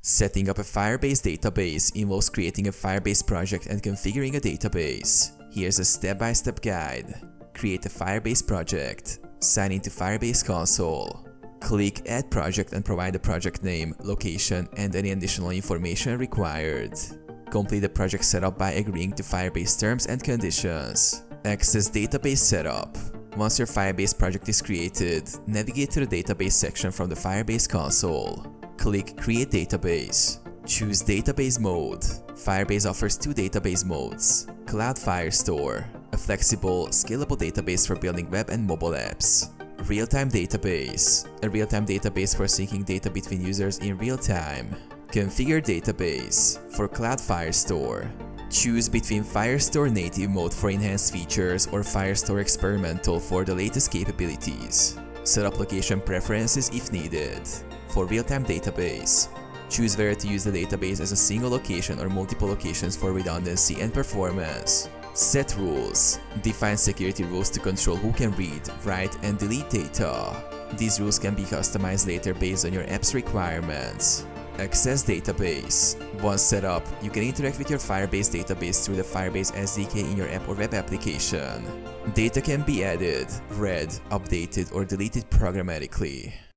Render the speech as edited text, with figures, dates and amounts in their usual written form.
Setting up a Firebase database involves creating a Firebase project and configuring a database. Here's a step-by-step guide. Create a Firebase project. Sign into Firebase console. Click Add Project and provide the project name, location, and any additional information required. Complete the project setup by agreeing to Firebase terms and conditions. Access database setup. Once your Firebase project is created, navigate to the database section from the Firebase console. Click Create Database. Choose Database Mode. Firebase offers two database modes: Cloud Firestore, a flexible, scalable database for building web and mobile apps; Real-Time Database, a real-time database for syncing data between users in real time; Configure Database for Cloud Firestore. Choose between Firestore Native Mode for enhanced features or Firestore Experimental for the latest capabilities. Set up location preferences if needed. For real-time database, choose whether to use the database as a single location or multiple locations for redundancy and performance. Set rules. Define security rules to control who can read, write, and delete data. These rules can be customized later based on your app's requirements. Access database. Once set up, you can interact with your Firebase database through the Firebase SDK in your app or web application. Data can be added, read, updated, or deleted programmatically.